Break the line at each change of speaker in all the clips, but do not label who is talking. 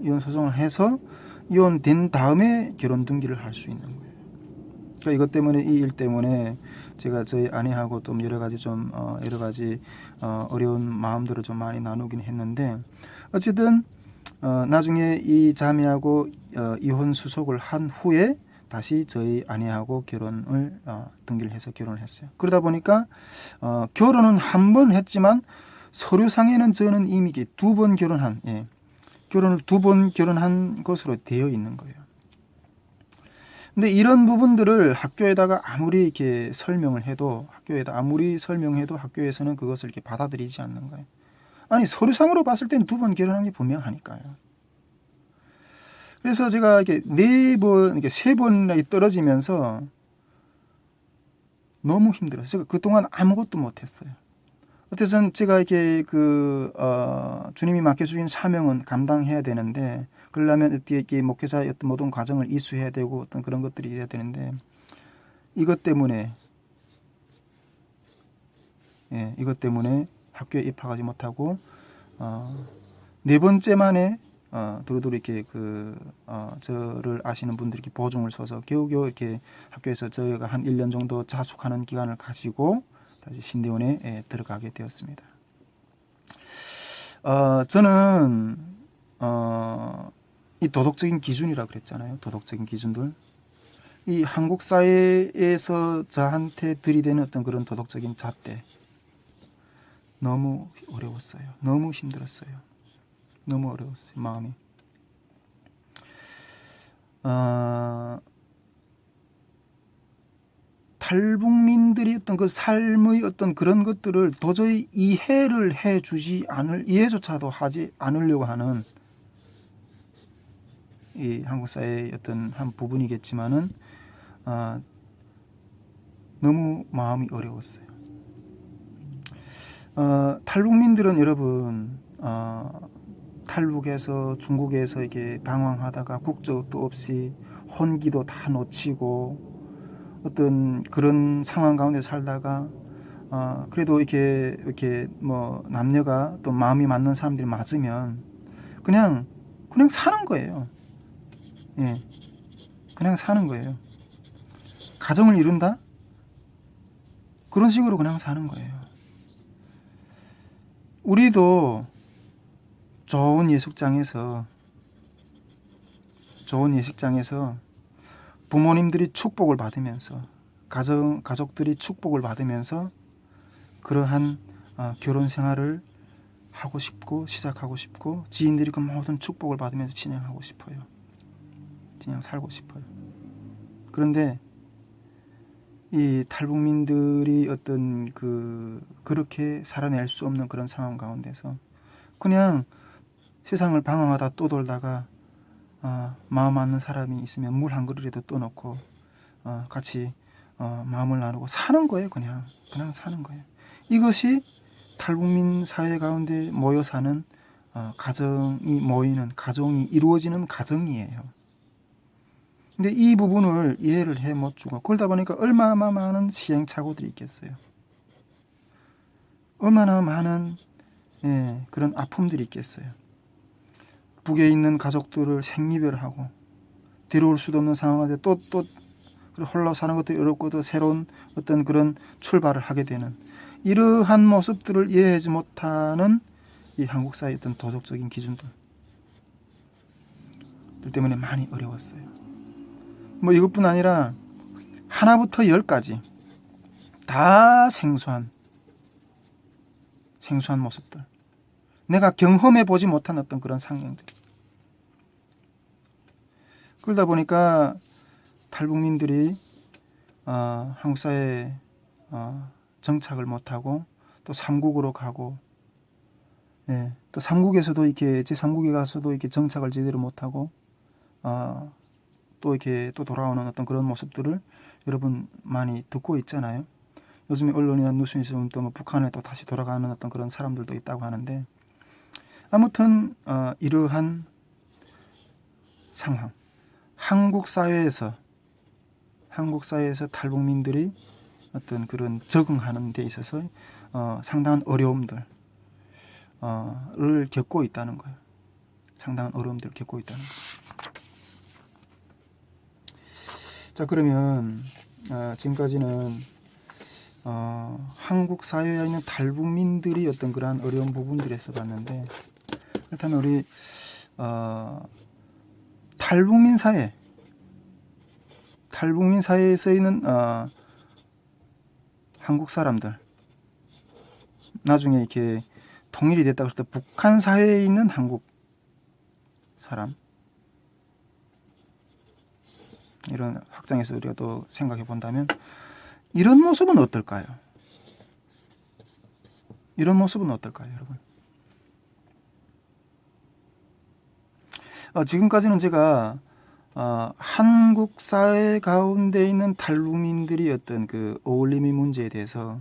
이혼 소송을 해서 이혼된 다음에 결혼 등기를 할 수 있는 거예요. 그러니까 이것 때문에, 이 일 때문에 제가 저희 아내하고 좀 여러 가지 어려운 마음들을 좀 많이 나누긴 했는데, 어쨌든 나중에 이 자매하고 이혼 수속을 한 후에 다시 저희 아내하고 결혼을 등기를 해서 결혼을 했어요. 그러다 보니까 결혼은 한 번 했지만 서류상에는 저는 이미 2번 결혼한, 결혼을 2번 결혼한 것으로 되어 있는 거예요. 근데 이런 부분들을 학교에다가 아무리 이렇게 설명을 해도, 학교에서는 그것을 이렇게 받아들이지 않는 거예요. 아니, 서류상으로 봤을 땐 2번 결혼한 게 분명하니까요. 그래서 제가 이렇게 4번, 이렇게 3번 떨어지면서 너무 힘들었어요. 제가 그동안 아무것도 못했어요. 어쨌든 제가 이렇게 주님이 맡겨주신 사명은 감당해야 되는데, 그러려면 어떻게 목회자의 어떤 모든 과정을 이수해야 되고 어떤 그런 것들이 해야 되는데, 이것 때문에 학교에 입학하지 못하고 4번째 만에 두루두루 이렇게 저를 아시는 분들이 이렇게 보증을 서서 겨우겨우 이렇게 학교에서 저희가 한 1년 정도 자숙하는 기간을 가지고 다시 신대원에 들어가게 되었습니다. 저는 이 도덕적인 기준이라 그랬잖아요. 도덕적인 기준들. 이 한국 사회에서 저한테 들이대는 어떤 그런 도덕적인 잣대, 너무 어려웠어요. 너무 힘들었어요. 너무 어려웠어요. 마음이. 탈북민들이 어떤 그 삶의 어떤 그런 것들을 도저히 이해조차도 하지 않으려고 하는 이 한국 사회의 어떤 한 부분이겠지만은 너무 마음이 어려웠어요. 탈북민들은 여러분, 탈북해서 중국에서 이렇게 방황하다가 국적도 없이 혼기도 다 놓치고 어떤 그런 상황 가운데 살다가 그래도 이렇게 뭐 남녀가 또 마음이 맞는 사람들이 맞으면 그냥 사는 거예요. 예, 그냥 사는 거예요. 가정을 이룬다? 그런 식으로 그냥 사는 거예요. 우리도 좋은 예식장에서 부모님들이 축복을 받으면서 가족들이 축복을 받으면서 그러한 결혼 생활을 하고 싶고 시작하고 싶고 지인들이 그 모든 축복을 받으면서 진행하고 싶어요. 그냥 살고 싶어요. 그런데 이 탈북민들이 어떤 그렇게 살아낼 수 없는 그런 상황 가운데서 그냥 세상을 방황하다 또 돌다가 마음 맞는 사람이 있으면 물 한 그릇이라도 떠놓고 같이 마음을 나누고 사는 거예요. 그냥 사는 거예요. 이것이 탈북민 사회 가운데 모여 사는 가정이 이루어지는 가정이에요. 근데 이 부분을 이해를 해 못 주고 그러다 보니까 얼마나 많은 시행착오들이 있겠어요. 얼마나 많은 그런 아픔들이 있겠어요. 북에 있는 가족들을 생이별하고 데려올 수도 없는 상황인데 또 홀로 사는 것도 어렵고 또 새로운 어떤 그런 출발을 하게 되는 이러한 모습들을 이해하지 못하는 이 한국 사회의 어떤 도덕적인 기준들 때문에 많이 어려웠어요. 뭐 이것뿐 아니라 하나부터 10까지 다 생소한 모습들, 내가 경험해 보지 못한 어떤 그런 상황들. 그러다 보니까 탈북민들이 한국 사회에 정착을 못하고 또 삼국으로 가고, 또 삼국에서도 이렇게 제3국에 가서도 이렇게 정착을 제대로 못하고 또 이렇게 또 돌아오는 어떤 그런 모습들을 여러분 많이 듣고 있잖아요. 요즘에 언론이나 뉴스에서 보면 또 뭐 북한에 또 다시 돌아가는 어떤 그런 사람들도 있다고 하는데, 아무튼 이러한 상황, 한국 사회에서 탈북민들이 어떤 그런 적응하는 데 있어서 상당한 어려움들을 겪고 있다는 거예요. 상당한 어려움들을 겪고 있다는 거죠. 자, 그러면 지금까지는 한국 사회에 있는 탈북민들이 어떤 그러한 어려운 부분들에서 봤는데, 그렇다면 우리 탈북민 사회에서 있는 한국 사람들, 나중에 이렇게 통일이 됐다고 했을 때 북한 사회에 있는 한국 사람, 이런 확장해서 우리가 또 생각해 본다면 이런 모습은 어떨까요? 이런 모습은 어떨까요, 여러분? 지금까지는 제가 한국 사회 가운데 있는 탈북민들이 어떤 그 어울림의 문제에 대해서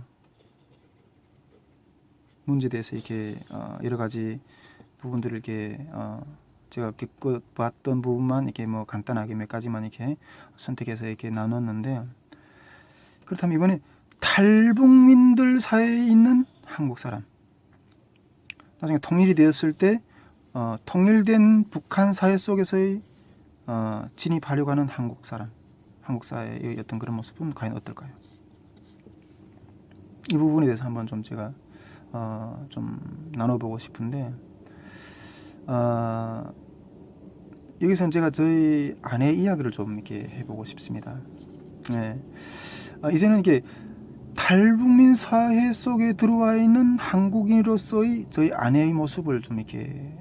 이렇게 여러 가지 부분들을 이렇게 제가 겪어봤던 부분만 이렇게 뭐 간단하게 몇 가지만 이렇게 선택해서 이렇게 나눴는데, 그렇다면 이번에 탈북민들 사이에 있는 한국 사람, 나중에 통일이 되었을 때 통일된 북한 사회 속에서의 진입하려고 하는 한국 사람, 한국 사회의 어떤 그런 모습은 과연 어떨까요? 이 부분에 대해서 한번 좀 제가 좀 나눠보고 싶은데, 여기서는 제가 저희 아내 이야기를 좀 이렇게 해보고 싶습니다. 네. 이제는 이게 탈북민 사회 속에 들어와 있는 한국인으로서의 저희 아내의 모습을 좀 이렇게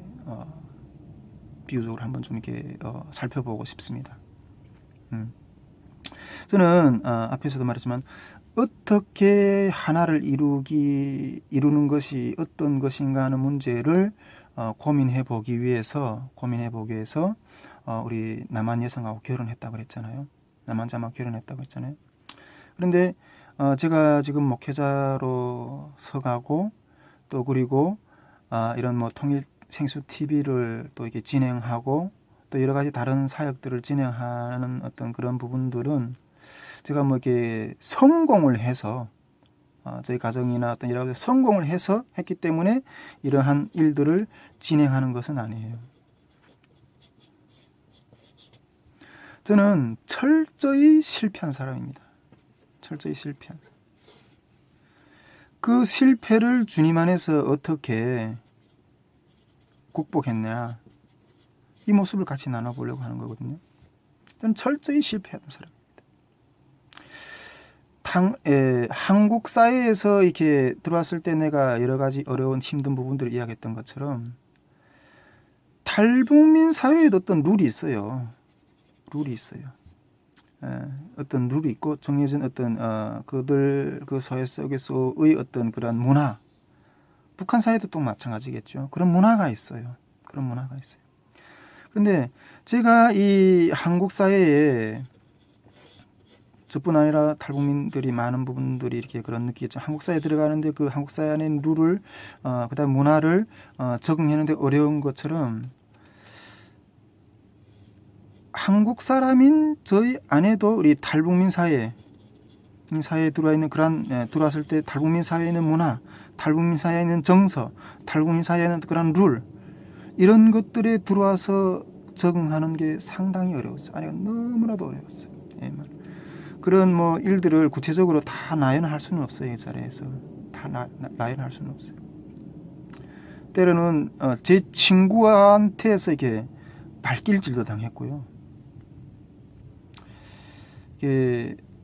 비유적으로 한번 좀 이렇게 살펴보고 싶습니다. 저는 앞에서도 말했지만 어떻게 하나를 이루는 것이 어떤 것인가 하는 문제를 고민해 보기 위해서 우리 남한 여성하고 결혼했다고 그랬잖아요. 남한 자만 결혼했다고 했잖아요. 그런데 제가 지금 목회자로 서가고, 또 그리고 이런 뭐 통일 생수 TV를 또 이렇게 진행하고, 또 여러 가지 다른 사역들을 진행하는 어떤 그런 부분들은 제가 뭐 이렇게 성공을 해서 저희 가정이나 어떤 여러 가지 성공을 해서 했기 때문에 이러한 일들을 진행하는 것은 아니에요. 저는 철저히 실패한 사람입니다. 철저히 실패한. 그 실패를 주님 안에서 어떻게 극복했냐, 이 모습을 같이 나눠보려고 하는 거거든요. 저는 철저히 실패한 사람입니다. 한국 사회에서 이렇게 들어왔을 때 내가 여러 가지 어려운 힘든 부분들을 이야기했던 것처럼 탈북민 사회에도 어떤 룰이 있어요. 어떤 룰이 있고 정해진 어떤 그 사회 속에서의 어떤 그런 문화, 북한 사회도 또 마찬가지겠죠. 그런 문화가 있어요. 그런데 제가 이 한국 사회에 저뿐 아니라 탈북민들이 많은 부분들이 이렇게 그런 느끼겠죠. 한국 사회에 들어가는데 그 한국 사회 안에 룰을 그다음 문화를 적응하는데 어려운 것처럼 한국 사람인 저희 아내도 우리 탈북민 사회에 들어와 있는 그런 들어왔을 때 탈북민 사회에 있는 문화, 탈북민 사회에 있는 정서, 탈북민 사회에 있는 그런 룰, 이런 것들에 들어와서 적응하는 게 상당히 어려웠어요. 아니, 너무나도 어려웠어요. 예, 그런 뭐 일들을 구체적으로 다 나열할 수는 없어요. 이 자리에서 다 나열할 수는 없어요. 때로는 제 친구한테서 이렇게 발길질도 당했고요.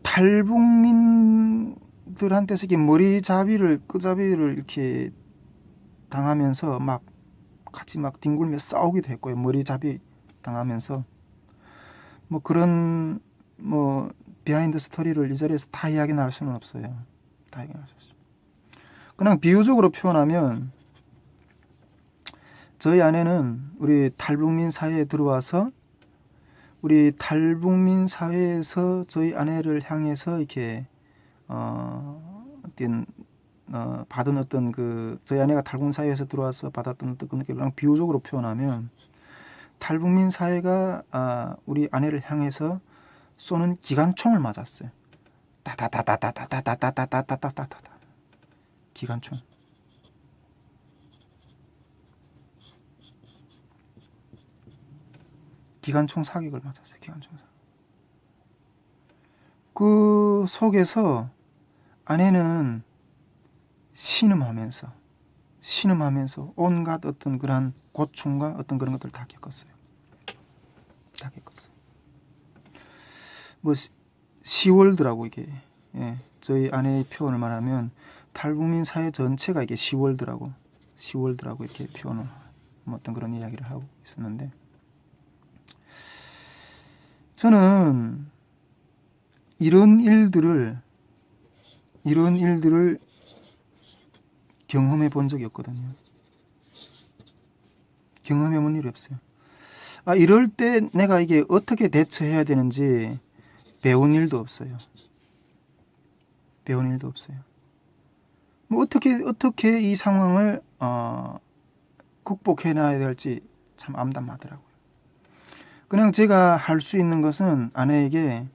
탈북민들한테서 이렇게 끄잡이를 이렇게 당하면서 막 같이 막 뒹굴며 싸우기도 했고요. 머리잡이 당하면서 뭐 그런 뭐 비하인드 스토리를 이 자리에서 다 이야기 나눌 수는 없어요. 그냥 비유적으로 표현하면 저희 아내는 우리 탈북민 사회에 들어와서 우리 탈북민 사회에서 저희 아내를 향해서 이렇게 받은 어떤 그 저희 아내가 탈북민 사회에서 들어와서 받았던 어떤 그 느낌을 비유적으로 표현하면 탈북민 사회가 우리 아내를 향해서 쏘는 기관총을 맞았어요. 따다다다다다다다다다다다다다 기관총. 기관총 사격을 맞았어요. 기관총 사격. 그 속에서 아내는 신음하면서 온갖 어떤 그러한 고충과 어떤 그런 것들을 다 겪었어요. 다 겪었어요. 뭐 시월드라고 이게, 예, 저희 아내의 표현을 말하면 탈북민 사회 전체가 이게 시월드라고 이렇게 표현을, 뭐 어떤 그런 이야기를 하고 있었는데, 저는 이런 일들을 경험해 본 적이 없거든요. 경험해 본 일이 없어요. 이럴 때 내가 이게 어떻게 대처해야 되는지 배운 일도 없어요. 뭐 어떻게 이 상황을 극복해 놔야 될지 참 암담하더라고요. 그냥 제가 할 수 있는 것은 아내에게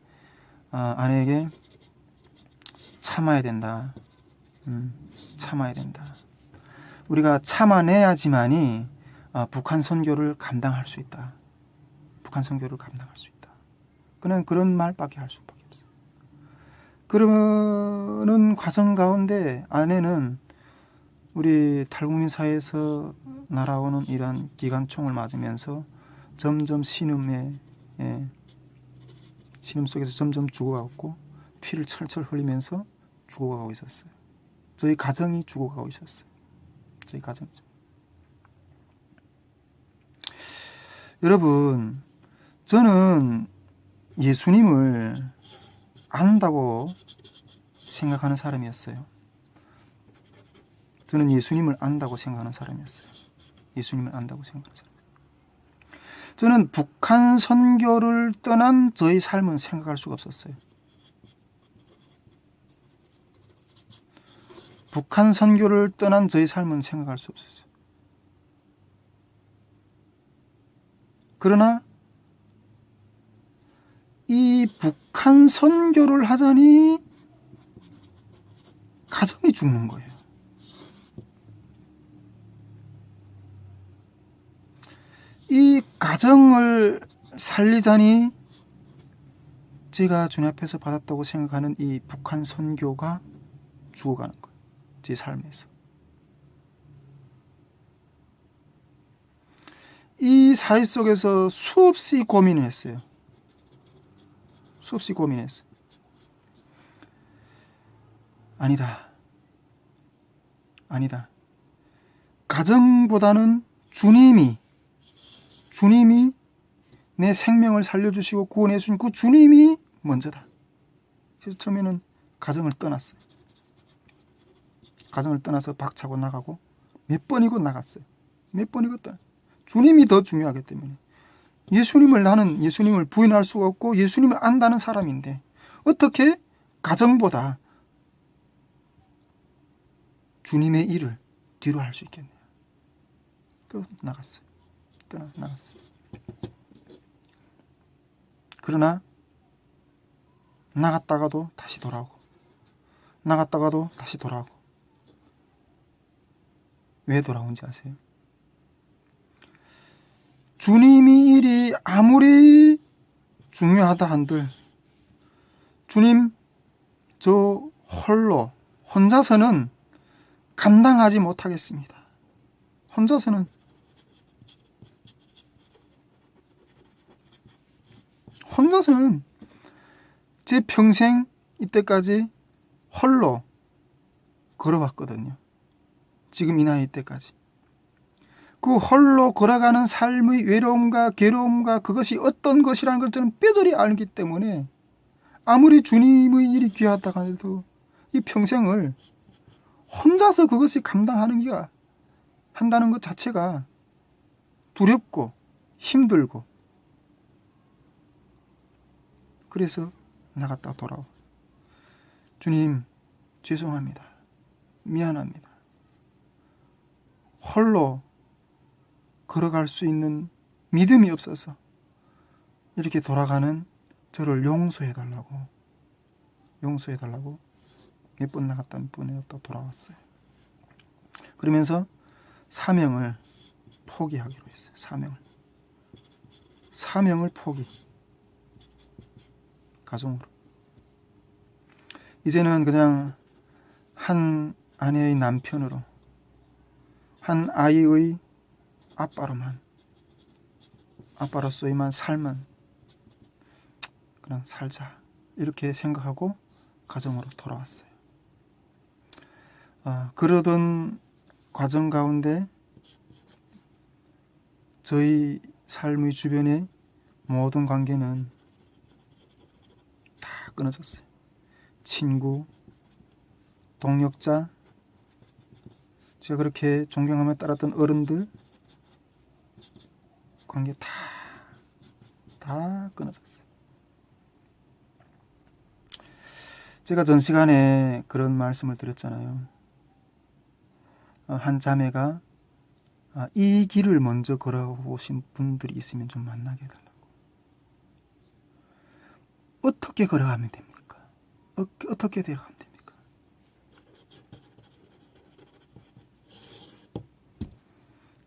참아야 된다. 참아야 된다. 우리가 참아내야지만이 북한 선교를 감당할 수 있다. 그냥 그런 말밖에 할 수밖에 없어요. 그러는 과정 가운데 아내는 우리 탈북민 사회에서 날아오는 이런 기관총을 맞으면서 점점 신음 속에서 점점 죽어가고 피를 철철 흘리면서 죽어가고 있었어요. 저희 가정이 죽어가고 있었어요. 저희 가정이죠. 여러분, 저는 예수님을 안다고 생각하는 사람이었어요. 저는 북한 선교를 떠난 저희 삶은 생각할 수가 없었어요. 북한 선교를 떠난 저희 삶은 생각할 수 없었어요. 그러나 이 북한 선교를 하자니 가정이 죽는 거예요. 이 가정을 살리자니 제가 주님 앞에서 받았다고 생각하는 이 북한 선교가 죽어가는 거예요. 제 삶에서. 이 사회 속에서 수없이 고민을 했어요. 아니다. 가정보다는 주님이 내 생명을 살려주시고 구원해 주신 그 주님이 먼저다. 그래서 처음에는 가정을 떠났어요. 가정을 떠나서 박차고 나가고 몇 번이고 나갔어요. 주님이 더 중요하기 때문에. 나는 예수님을 부인할 수가 없고 예수님을 안다는 사람인데 어떻게 가정보다 주님의 일을 뒤로 할 수 있겠네요. 그래서 나갔어요. 그러나 나갔다가도 다시 돌아오고 왜 돌아온지 아세요? 주님이 일이 아무리 중요하다 한들 주님, 저 혼자서는 감당하지 못하겠습니다. 혼자서는 제 평생 이때까지 홀로 걸어왔거든요. 지금 이 나이 때까지. 그 홀로 걸어가는 삶의 외로움과 괴로움과 그것이 어떤 것이라는 걸 저는 뼈저리 알기 때문에 아무리 주님의 일이 귀하다고 해도 이 평생을 혼자서 그것이 한다는 것 자체가 두렵고 힘들고 그래서 나갔다 돌아와. 주님, 죄송합니다. 미안합니다. 홀로 걸어갈 수 있는 믿음이 없어서 이렇게 돌아가는 저를 용서해달라고 몇 번 나갔다 몇 번 나갔다 돌아왔어요. 그러면서 사명을 포기하기로 했어요. 사명을 포기. 가정으로. 이제는 그냥 한 아내의 남편으로, 한 아이의 아빠로서의만 삶은 그냥 살자, 이렇게 생각하고 가정으로 돌아왔어요. 그러던 과정 가운데 저희 삶의 주변의 모든 관계는 다 끊어졌어요. 친구, 동력자, 제가 그렇게 존경하며 따랐던 어른들 관계 다 끊어졌어요. 제가 전 시간에 그런 말씀을 드렸잖아요. 한 자매가 이 길을 먼저 걸어오신 분들이 있으면 좀 만나게 해달라고. 어떻게 걸어가면 됩니까? 어떻게 되어가면 됩니까?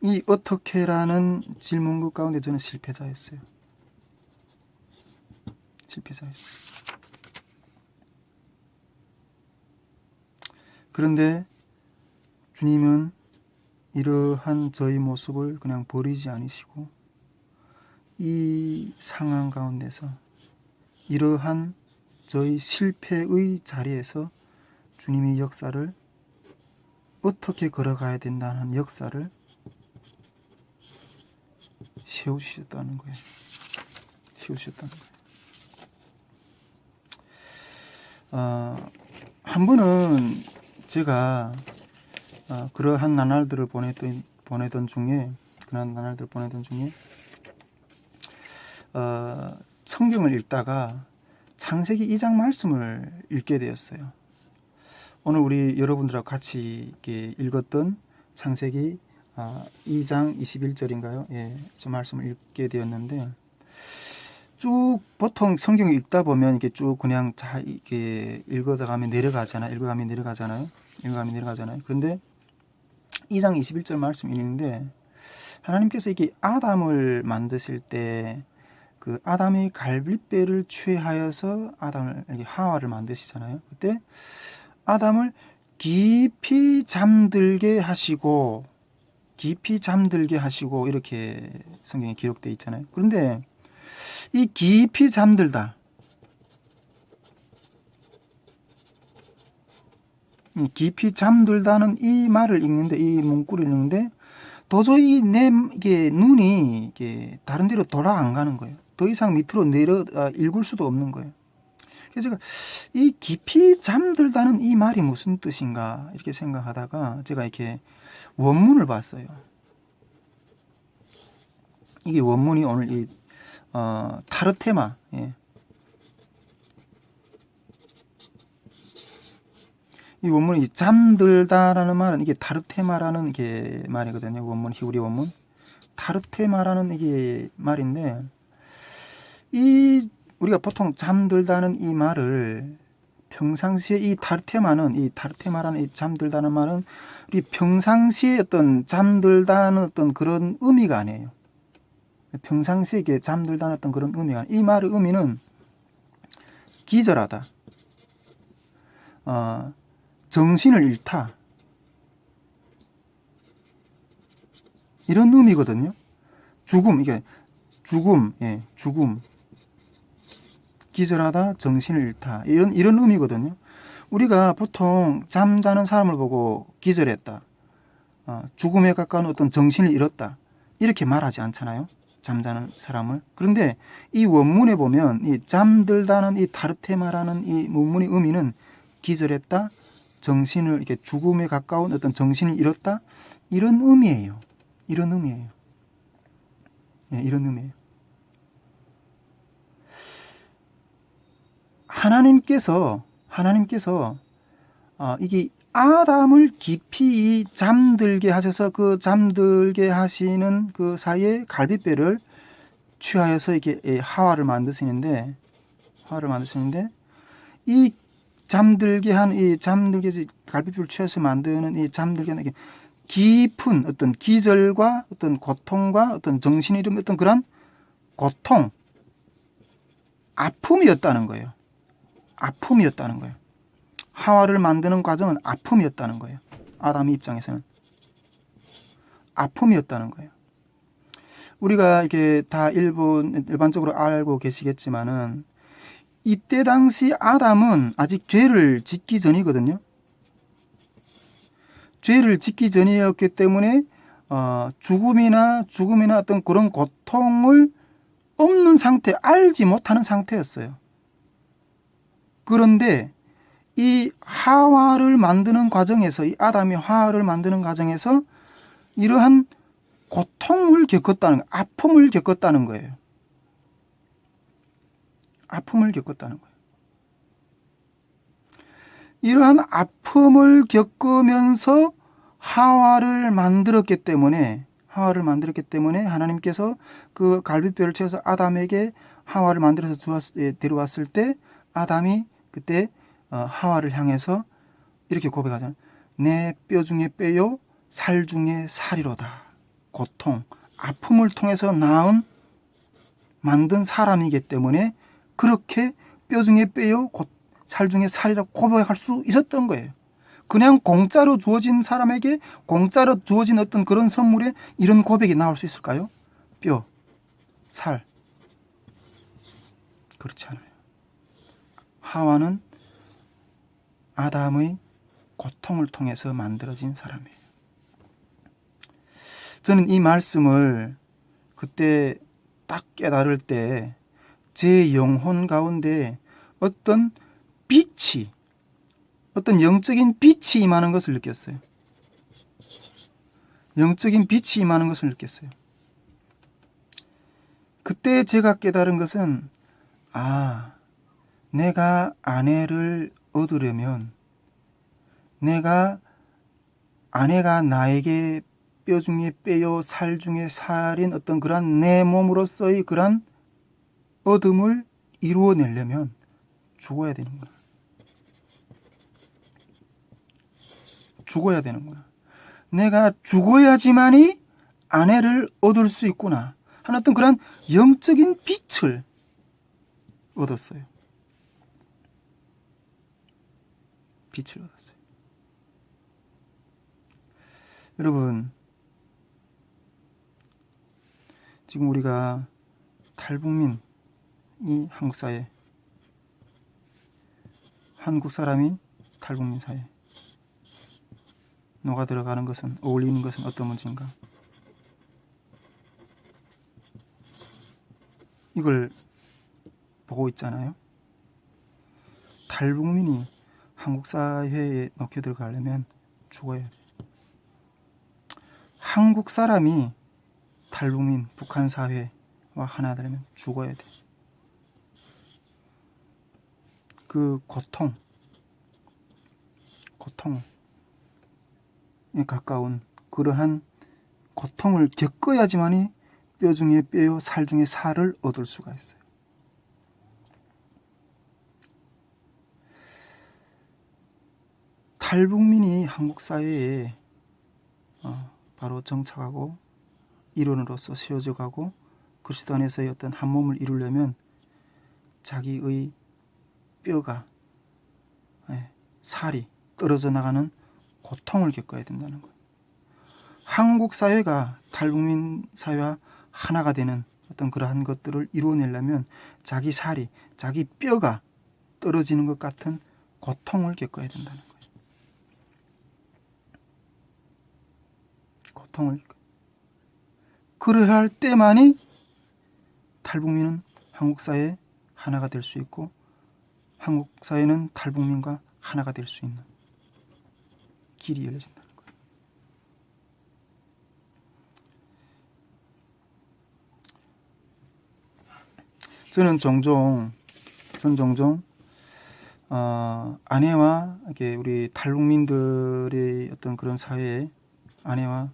이 어떻게라는 질문국 가운데 저는 실패자였어요. 그런데 주님은 이러한 저희 모습을 그냥 버리지 않으시고 이 상황 가운데서 이러한 저희 실패의 자리에서 주님의 역사를, 어떻게 걸어가야 된다는 역사를 세우셨다는 거예요. 한 번은 제가 그러한 나날들을 보내던 중에 성경을 읽다가 창세기 2장 말씀을 읽게 되었어요. 오늘 우리 여러분들하고 같이 읽었던 창세기 2장 21절인가요? 예, 저 말씀을 읽게 되었는데, 쭉 보통 성경을 읽다 보면 이게 쭉 그냥 다 이렇게 읽어가면 내려가잖아요. 그런데 2장 21절 말씀 읽는데, 하나님께서 이게 아담을 만드실 때 그 아담의 갈빗배를 취하여서 하와를 만드시잖아요. 그때 아담을 깊이 잠들게 하시고 이렇게 성경에 기록되어 있잖아요. 그런데 이 깊이 잠들다는 이 말을 읽는데, 이 문구를 읽는데 도저히 이게 눈이 다른 데로 돌아 안 가는 거예요. 더 이상 밑으로 내려 읽을 수도 없는 거예요. 그래서 제가 이 깊이 잠들다는 이 말이 무슨 뜻인가 이렇게 생각하다가 제가 이렇게 원문을 봤어요. 이게 원문이 오늘 이 타르테마, 이 원문이 잠들다라는 말은 이게 타르테마라는 게 말이거든요. 원문, 히브리 원문 타르테마라는 이게 말인데, 우리가 보통 잠들다는 이 말을 평상시에 이 타르테마라는 이 잠들다는 말은 우리 평상시에 어떤 잠들다는 어떤 그런 의미가 아니에요. 평상시에 이게 잠들다는 어떤 그런 의미가 아니에요. 이 말의 의미는 기절하다, 정신을 잃다, 이런 의미거든요. 죽음, 기절하다, 정신을 잃다, 이런 의미거든요. 우리가 보통 잠자는 사람을 보고 기절했다, 죽음에 가까운 어떤 정신을 잃었다, 이렇게 말하지 않잖아요. 잠자는 사람을. 그런데 이 원문에 보면 이 잠들다는 이 타르테마라는 이 원문의 의미는 기절했다, 정신을 이렇게 죽음에 가까운 어떤 정신을 잃었다, 이런 의미예요. 이런 의미예요. 하나님께서 이게 아담을 깊이 잠들게 하셔서 그 잠들게 하시는 그 사이에 갈빗배를 취하여서 이렇게 하와를 만드시는데 이 잠들게 한 갈빗배를 취해서 만드는 이 잠들게 하는 깊은 어떤 기절과 어떤 고통과 어떤 정신이 이런 어떤 그런 고통, 아픔이었다는 거예요. 아픔이었다는 거예요. 하와를 만드는 과정은 아픔이었다는 거예요. 아담의 입장에서는 아픔이었다는 거예요. 우리가 이게 다 일반적으로 알고 계시겠지만은 이때 당시 아담은 아직 죄를 짓기 전이거든요. 죄를 짓기 전이었기 때문에 죽음이나 어떤 그런 고통을 없는 상태, 알지 못하는 상태였어요. 그런데 이 하와를 만드는 과정에서, 이 아담이 하와를 만드는 과정에서 이러한 고통을 겪었다는, 아픔을 겪었다는 거예요. 아픔을 겪었다는 거예요. 이러한 아픔을 겪으면서 하와를 만들었기 때문에 하나님께서 그 갈빗뼈를 채워서 아담에게 하와를 만들어서 데려왔을 때 아담이 그때 하와를 향해서 이렇게 고백하잖아요. 내 뼈 중에 뼈요 살 중에 살이로다. 고통, 아픔을 통해서 만든 사람이기 때문에 그렇게 뼈 중에 뼈요 살 중에 살이라고 고백할 수 있었던 거예요. 그냥 공짜로 주어진 사람에게 공짜로 주어진 어떤 그런 선물에 이런 고백이 나올 수 있을까요? 뼈, 살. 그렇지 않아요. 하와는 아담의 고통을 통해서 만들어진 사람이에요. 저는 이 말씀을 그때 딱 깨달을 때 제 영혼 가운데 어떤 빛이, 어떤 영적인 빛이 임하는 것을 느꼈어요. 영적인 빛이 임하는 것을 느꼈어요. 그때 제가 깨달은 것은 내가 아내를 얻으려면 아내가 나에게 뼈 중에 뼈요 살 중에 살인 어떤 그런 내 몸으로서의 그런 얻음을 이루어내려면 죽어야 되는구나. 죽어야 되는구나. 내가 죽어야지만이 아내를 얻을 수 있구나 하는 어떤 그런 영적인 빛을 얻었어요. 빛을 얻었어요. 여러분, 지금 우리가 탈북민이 한국 사회, 한국 사람이 탈북민 사회 녹아 들어가는 것은, 어울리는 것은 어떤 문제인가? 이걸 보고 있잖아요. 탈북민이 한국 사회에 녹여 들어가려면 죽어야 돼. 한국 사람이 탈북민, 북한 사회와 하나 되려면 죽어야 돼. 그 고통에 가까운 그러한 고통을 겪어야지만이 뼈 중에 뼈요 살 중에 살을 얻을 수가 있어요. 탈북민이 한국 사회에 바로 정착하고 일원으로서 세워져 가고 그리스도 안에서의 어떤 한 몸을 이루려면 자기의 뼈가, 살이 떨어져 나가는 고통을 겪어야 된다는 거예요. 한국 사회가 탈북민 사회와 하나가 되는 어떤 그러한 것들을 이루어내려면 자기 살이, 자기 뼈가 떨어지는 것 같은 고통을 겪어야 된다는 거예요. 고통을. 그래야 할 때만이 탈북민은 한국 사회에 하나가 될 수 있고 한국 사회는 탈북민과 하나가 될 수 있는 길이 열려진다는 거예요. 저는 종종 아내와 이렇게 우리 탈북민들의 어떤 그런 사회에 아내와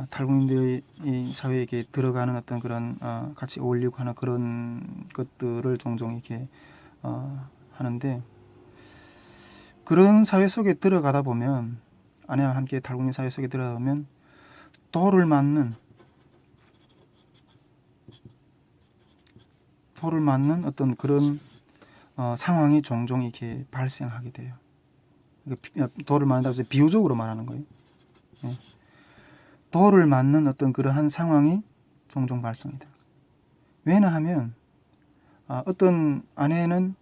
탈북민들의 이 사회에 이렇게 들어가는 어떤 그런 같이 어울리고 하는 그런 것들을 종종 이렇게 하는데, 그런 사회 속에 들어가다 보면, 아내와 함께 탈북민 사회 속에 들어가다 보면 돌을 맞는 돌을 맞는 어떤 그런 상황이 종종 이렇게 발생하게 돼요. 돌을 맞는다고 해서 비유적으로 말하는 거예요. 예. 돌을 맞는 어떤 그러한 상황이 종종 발생이 돼요. 왜냐하면 어떤 아내는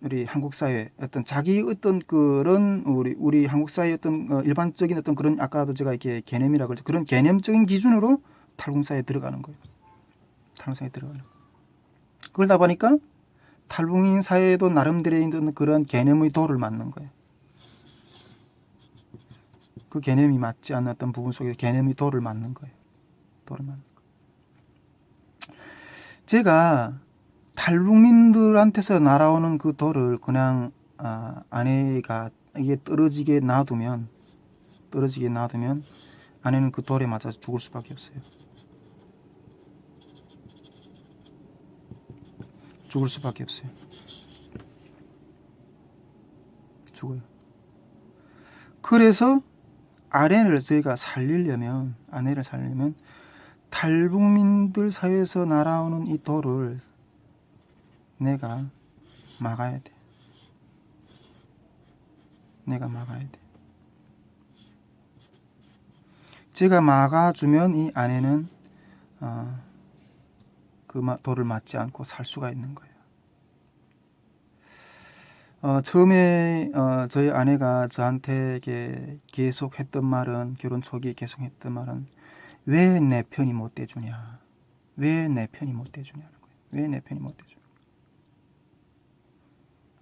우리 한국 사회 어떤 자기 어떤 그런 우리 한국 사회 어떤 일반적인 어떤 그런 아까도 제가 이렇게 개념이라고 그랬죠. 그런 개념적인 기준으로 탈궁사에 들어가는 거예요. 탈궁사에 들어가는 거예요. 그러다 보니까 탈북민 사회에도 나름대로 있는 그런 개념의 돌을 맞는 거예요. 그 개념이 맞지 않았던 부분 속에 개념의 돌을 맞는 거예요. 돌을 맞는 거예요. 제가 탈북민들한테서 날아오는 그 돌을 그냥 아내가 이게 떨어지게 놔두면 아내는 그 돌에 맞아서 죽을 수밖에 없어요. 죽을 수밖에 없어요. 죽어요. 그래서 아내를 살리려면 탈북민들 사회에서 날아오는 이 돌을 내가 막아야 돼. 내가 막아야 돼. 제가 막아주면 이 아내는 그 돌을 맞지 않고 살 수가 있는 거예요. 처음에 저희 아내가 저한테 계속 했던 말은, 결혼 초기에 계속 했던 말은, 왜 내 편이 못 돼주냐? 왜 내 편이 못 돼주냐는 거예요. 왜 내 편이 못 돼주냐?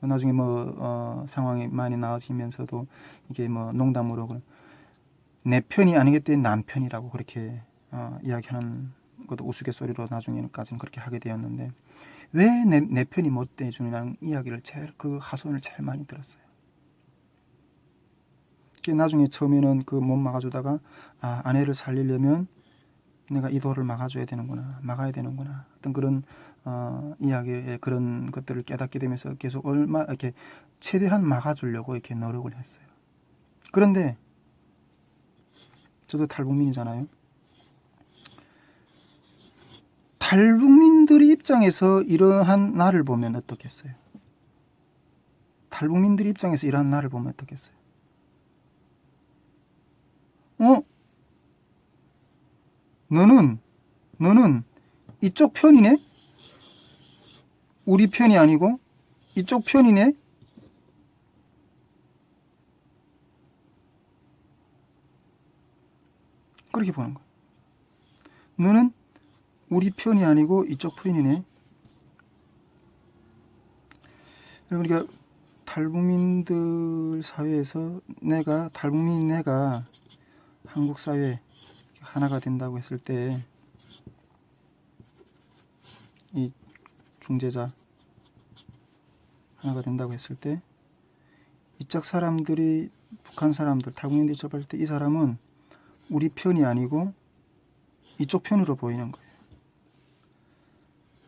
나중에 상황이 많이 나아지면서도 이게 농담으로 내 편이 아니겠대 남편이라고 그렇게 이야기하는 것도 우스갯소리로 나중에까지는 그렇게 하게 되었는데, 왜 내 편이 못 돼주냐는 이야기를 그 하소연을 제일 많이 들었어요. 나중에 처음에는 그 못 막아주다가 아내를 살리려면 내가 이 돌을 막아야 되는구나 어떤 그런 이야기에 그런 것들을 깨닫게 되면서 계속 이렇게 최대한 막아주려고 이렇게 노력을 했어요. 그런데 저도 탈북민이잖아요. 탈북민들의 입장에서 이러한 나를 보면 어떻겠어요? 탈북민들의 입장에서 이러한 나를 보면 어떻겠어요? 너는 이쪽 편이네? 우리 편이 아니고 이쪽 편이네? 그렇게 보는 거야. 너는 우리 편이 아니고 이쪽 편이네. 그러니까 탈북민들 사회에서 탈북민 내가 한국 사회 하나가 된다고 했을 때, 이 중재자 하나가 된다고 했을 때, 이쪽 사람들이, 북한 사람들, 탈북민들이 접할 때 이 사람은 우리 편이 아니고 이쪽 편으로 보이는 거예요.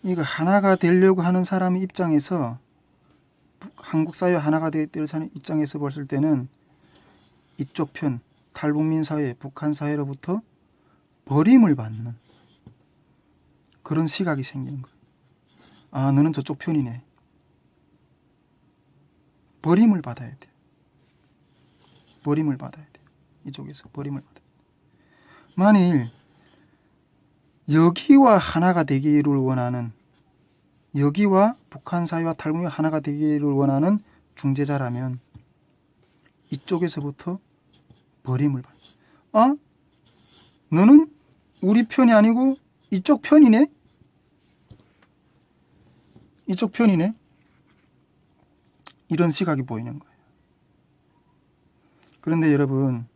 이거 하나가 되려고 하는 사람 입장에서, 한국 사회 하나가 되려는 사람 입장에서 봤을 때는 이쪽 편, 탈북민 사회, 북한 사회로부터 버림을 받는 그런 시각이 생기는 거예요. 너는 저쪽 편이네. 버림을 받아야 돼. 버림을 받아야 돼. 이쪽에서 버림을 받아야 돼. 만일 여기와 하나가 되기를 원하는, 여기와 북한 사회와 탈북민이 하나가 되기를 원하는 중재자라면 이쪽에서부터 버림을 받아. 너는 우리 편이 아니고 이쪽 편이네? 이쪽 편이네? 이런 시각이 보이는 거예요. 그런데 여러분,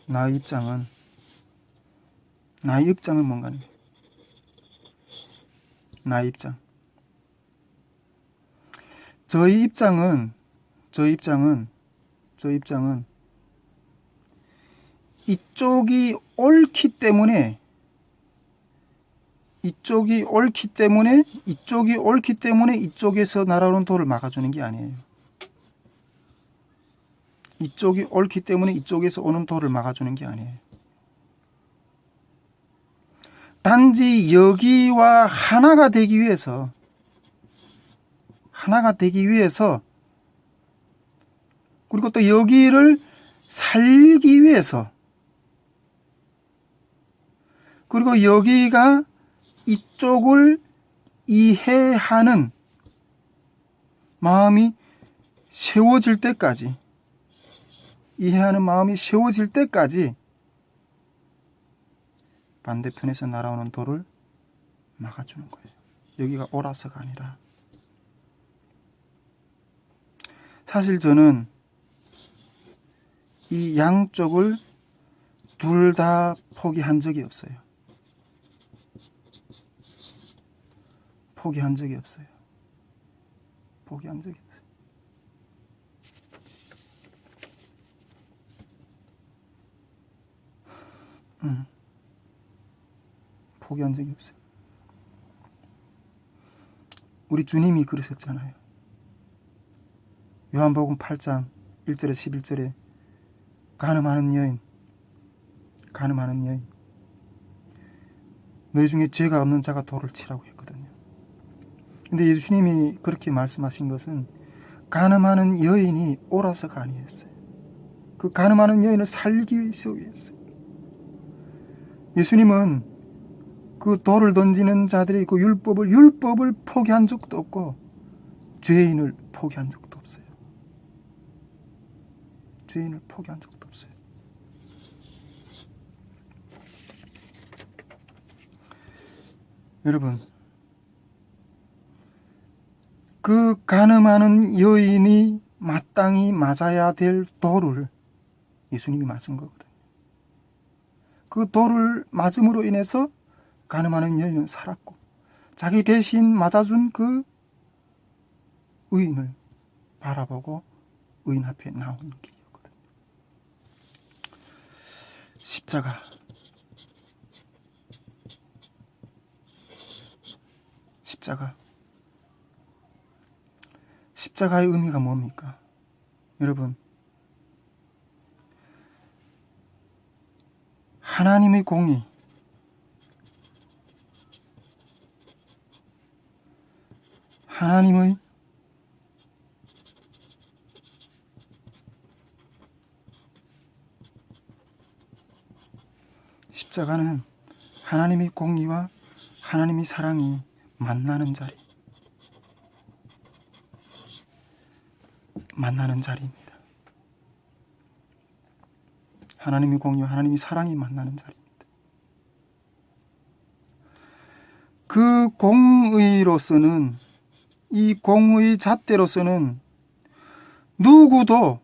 나의 입장은 뭔가는, 나의 입장. 저희 입장은 이쪽이 옳기 때문에 이쪽에서 날아오는 돌을 막아주는 게 아니에요. 이쪽이 옳기 때문에 이쪽에서 오는 돌을 막아주는 게 아니에요. 단지 여기와 하나가 되기 위해서 그리고 또 여기를 살리기 위해서 그리고 여기가 이쪽을 이해하는 마음이 세워질 때까지 반대편에서 날아오는 돌을 막아주는 거예요. 여기가 옳아서가 아니라. 사실 저는 이 양쪽을 둘 다 포기한 적이 없어요. 포기한 적이 없어요. 포기한 적이 없어요. 우리 주님이 그러셨잖아요. 요한복음 8장 1절에 11절에 가늠하는 여인 너희 중에 죄가 없는 자가 돌을 치라고 했거든요. 근데 예수님이 그렇게 말씀하신 것은 가늠하는 여인이 옳아서가 아니었어요. 그 가늠하는 여인을 살리기 위해서였어요. 예수님은 그 돌을 던지는 자들이 그 율법을 포기한 적도 없고 죄인을 포기한 적도 없어요. 죄인을 포기한 적도 없어요. 여러분, 그 가늠하는 여인이 마땅히 맞아야 될 돌을 예수님이 맞은 거거든요. 그 돌을 맞음으로 인해서 가늠하는 여인은 살았고 자기 대신 맞아준 그 의인을 바라보고 의인 앞에 나오는 길이었거든요. 십자가의 의미가 뭡니까? 여러분, 하나님의 공의, 십자가는 하나님의 공의와 하나님의 사랑이 만나는 자리입니다. 하나님의 공의와 하나님의 사랑이 만나는 자리입니다. 그 공의로서는, 이 공의 잣대로서는 누구도